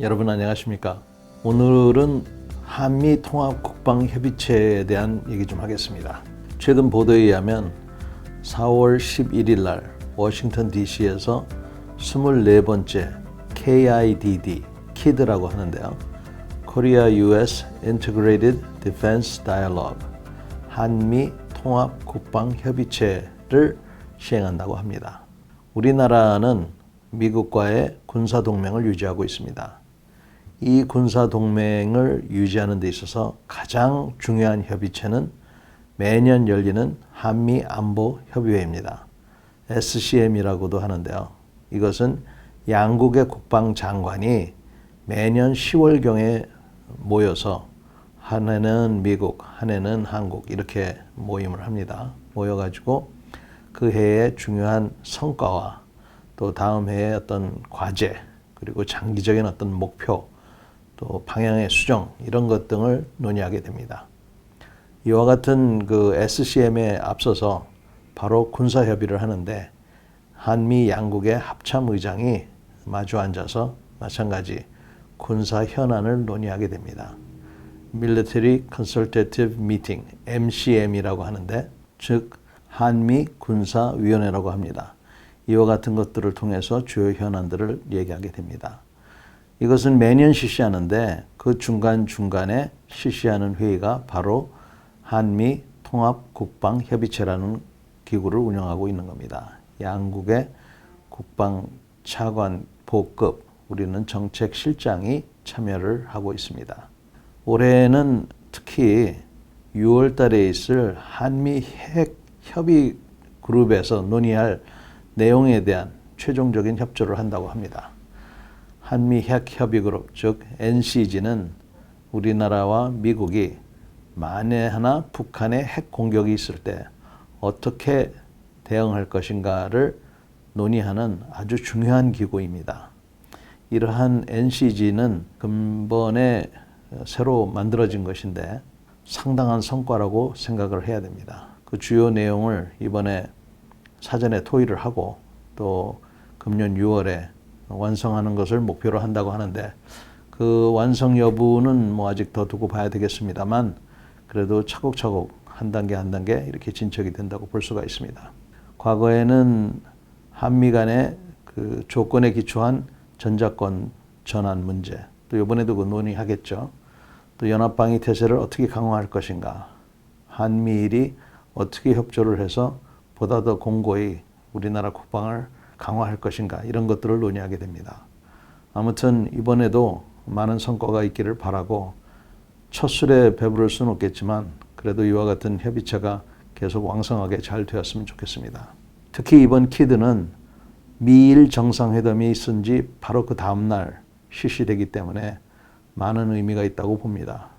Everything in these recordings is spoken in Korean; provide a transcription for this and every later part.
여러분 안녕하십니까? 오늘은 한미 통합 국방 협의체에 대한 얘기 좀 하겠습니다. 최근 보도에 의하면 4월 11일 날 워싱턴 DC에서 24번째 KIDD, KID라고 하는데요. Korea-US Integrated Defense Dialogue, 한미 통합 국방 협의체를 시행한다고 합니다. 우리나라는 미국과의 군사 동맹을 유지하고 있습니다. 이 군사 동맹을 유지하는 데 있어서 가장 중요한 협의체는 매년 열리는 한미 안보 협의회입니다. SCM이라고도 하는데요. 이것은 양국의 국방장관이 매년 10월경에 모여서 한 해는 미국, 한 해는 한국 이렇게 모임을 합니다. 모여가지고 그 해의 중요한 성과와 또 다음 해의 어떤 과제 그리고 장기적인 어떤 목표 또 방향의 수정 이런 것 등을 논의하게 됩니다. 이와 같은 그 SCM에 앞서서 바로 군사 협의를 하는데 한미 양국의 합참 의장이 마주 앉아서 마찬가지 군사 현안을 논의하게 됩니다. Military Consultative Meeting, MCM이라고 하는데 즉 한미 군사위원회라고 합니다. 이와 같은 것들을 통해서 주요 현안들을 얘기하게 됩니다. 이것은 매년 실시하는데 그 중간중간에 실시하는 회의가 바로 한미 통합국방협의체라는 기구를 운영하고 있는 겁니다. 양국의 국방차관 보급, 우리는 정책실장이 참여를 하고 있습니다. 올해는 특히 6월 달에 있을 한미 핵협의 그룹에서 논의할 내용에 대한 최종적인 협조를 한다고 합니다. 한미 핵협의그룹, 즉 NCG는 우리나라와 미국이 만에 하나 북한의 핵 공격이 있을 때 어떻게 대응할 것인가를 논의하는 아주 중요한 기구입니다. 이러한 NCG는 근본에 새로 만들어진 것인데 상당한 성과라고 생각을 해야 됩니다. 그 주요 내용을 이번에 사전에 토의를 하고 또 금년 6월에 완성하는 것을 목표로 한다고 하는데 그 완성 여부는 뭐 아직 더 두고 봐야 되겠습니다만 그래도 차곡차곡 한 단계 한 단계 이렇게 진척이 된다고 볼 수가 있습니다. 과거에는 한미 간의 그 조건에 기초한 전자권 전환 문제, 또 이번에도 그 논의하겠죠. 또 연합방위 태세를 어떻게 강화할 것인가, 한미일이 어떻게 협조를 해서 보다 더 공고히 우리나라 국방을 강화할 것인가 이런 것들을 논의하게 됩니다. 아무튼 이번에도 많은 성과가 있기를 바라고 첫 술에 배부를 수는 없겠지만 그래도 이와 같은 협의체가 계속 왕성하게 잘 되었으면 좋겠습니다. 특히 이번 키드는 미일 정상회담이 있은 지 바로 그 다음 날 실시되기 때문에 많은 의미가 있다고 봅니다.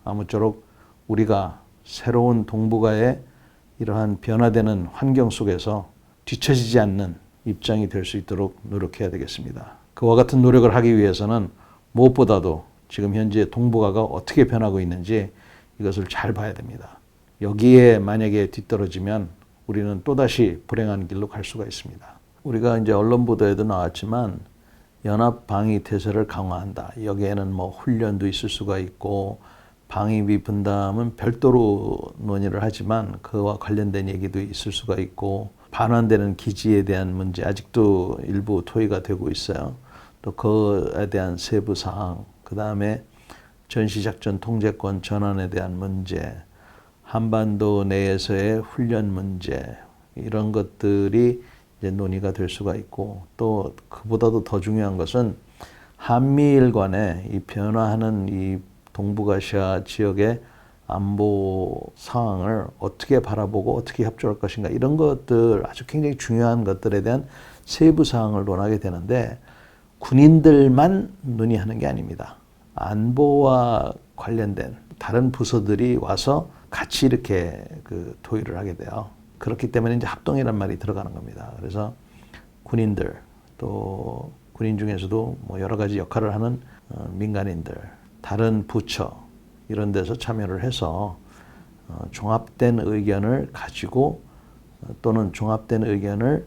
아무쪼록 우리가 새로운 동북아의 이러한 변화되는 환경 속에서 뒤처지지 않는 입장이 될 수 있도록 노력해야 되겠습니다. 그와 같은 노력을 하기 위해서는 무엇보다도 지금 현재 동북아가 어떻게 변하고 있는지 이것을 잘 봐야 됩니다. 여기에 만약에 뒤떨어지면 우리는 또다시 불행한 길로 갈 수가 있습니다. 우리가 이제 언론 보도에도 나왔지만 연합 방위 태세를 강화한다. 여기에는 뭐 훈련도 있을 수가 있고 방위비 분담은 별도로 논의를 하지만 그와 관련된 얘기도 있을 수가 있고 반환되는 기지에 대한 문제 아직도 일부 토의가 되고 있어요. 또 그에 대한 세부 사항, 그 다음에 전시작전 통제권 전환에 대한 문제, 한반도 내에서의 훈련 문제 이런 것들이 이제 논의가 될 수가 있고 또 그보다도 더 중요한 것은 한미일 간의 이 변화하는 이 동북아시아 지역의 안보 상황을 어떻게 바라보고 어떻게 협조할 것인가 이런 것들 아주 굉장히 중요한 것들에 대한 세부 사항을 논하게 되는데 군인들만 논의하는 게 아닙니다. 안보와 관련된 다른 부서들이 와서 같이 이렇게 그 토의를 하게 돼요. 그렇기 때문에 이제 합동이란 말이 들어가는 겁니다. 그래서 군인들 또 군인 중에서도 뭐 여러 가지 역할을 하는 민간인들, 다른 부처 이런 데서 참여를 해서 종합된 의견을 가지고 또는 종합된 의견을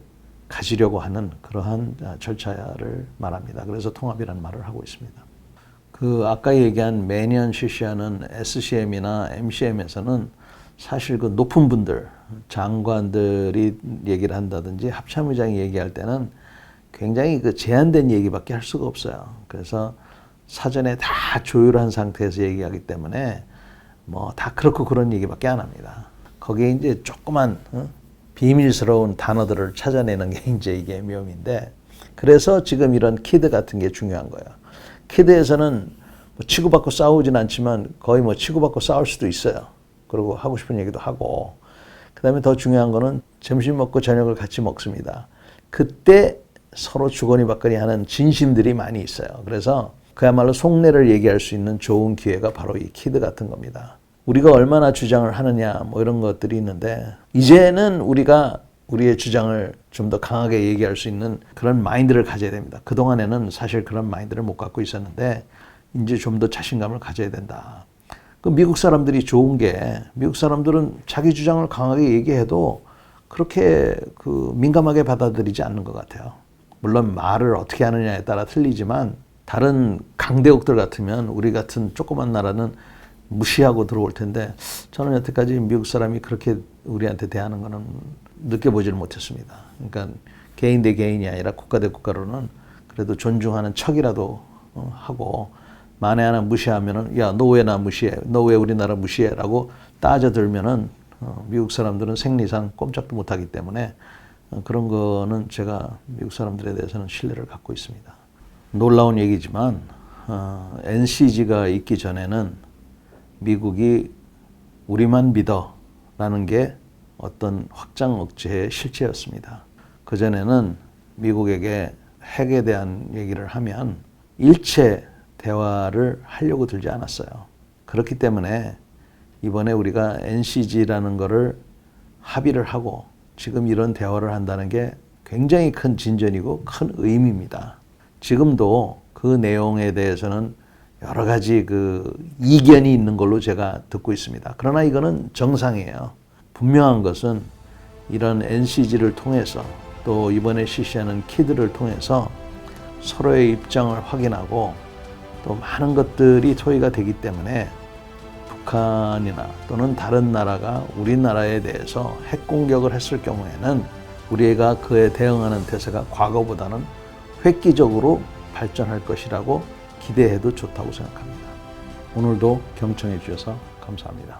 가지려고 하는 그러한 절차를 말합니다. 그래서 통합이라는 말을 하고 있습니다. 그 아까 얘기한 매년 실시하는 SCM이나 MCM에서는 사실 그 높은 분들, 장관들이 얘기를 한다든지 합참의장이 얘기할 때는 굉장히 그 제한된 얘기밖에 할 수가 없어요. 그래서 사전에 다 조율한 상태에서 얘기하기 때문에 뭐 다 그렇고 그런 얘기밖에 안 합니다. 거기에 이제 조그만 비밀스러운 단어들을 찾아내는 게 이제 이게 묘미인데, 그래서 지금 이런 키드 같은 게 중요한 거예요. 키드에서는 뭐 치고받고 싸우진 않지만 거의 뭐 치고받고 싸울 수도 있어요. 그리고 하고 싶은 얘기도 하고, 그 다음에 더 중요한 거는 점심 먹고 저녁을 같이 먹습니다. 그때 서로 주거니 받거니 하는 진심들이 많이 있어요. 그래서 그야말로 속내를 얘기할 수 있는 좋은 기회가 바로 이 키드 같은 겁니다. 우리가 얼마나 주장을 하느냐 뭐 이런 것들이 있는데, 이제는 우리가 우리의 주장을 좀 더 강하게 얘기할 수 있는 그런 마인드를 가져야 됩니다. 그동안에는 사실 그런 마인드를 못 갖고 있었는데 이제 좀 더 자신감을 가져야 된다. 그 미국 사람들이 좋은 게, 미국 사람들은 자기 주장을 강하게 얘기해도 그렇게 그 민감하게 받아들이지 않는 것 같아요. 물론 말을 어떻게 하느냐에 따라 틀리지만 다른 강대국들 같으면 우리 같은 조그만 나라는 무시하고 들어올 텐데, 저는 여태까지 미국 사람이 그렇게 우리한테 대하는 거는 느껴보지를 못했습니다. 그러니까 개인 대 개인이 아니라 국가 대 국가로는 그래도 존중하는 척이라도 하고, 만에 하나 무시하면은 야, 너 왜 나 무시해? 너 왜 우리나라 무시해? 라고 따져들면은 미국 사람들은 생리상 꼼짝도 못하기 때문에 그런 거는 제가 미국 사람들에 대해서는 신뢰를 갖고 있습니다. 놀라운 얘기지만 NCG가 있기 전에는 미국이 우리만 믿어라는 게 어떤 확장 억제의 실체였습니다. 그전에는 미국에게 핵에 대한 얘기를 하면 일체 대화를 하려고 들지 않았어요. 그렇기 때문에 이번에 우리가 NCG라는 거를 합의를 하고 지금 이런 대화를 한다는 게 굉장히 큰 진전이고 큰 의미입니다. 지금도 그 내용에 대해서는 여러 가지 그 이견이 있는 걸로 제가 듣고 있습니다. 그러나 이거는 정상이에요. 분명한 것은 이런 NCG를 통해서 또 이번에 실시하는 키드를 통해서 서로의 입장을 확인하고 또 많은 것들이 토의가 되기 때문에 북한이나 또는 다른 나라가 우리나라에 대해서 핵 공격을 했을 경우에는 우리가 그에 대응하는 태세가 과거보다는 획기적으로 발전할 것이라고 기대해도 좋다고 생각합니다. 오늘도 경청해 주셔서 감사합니다.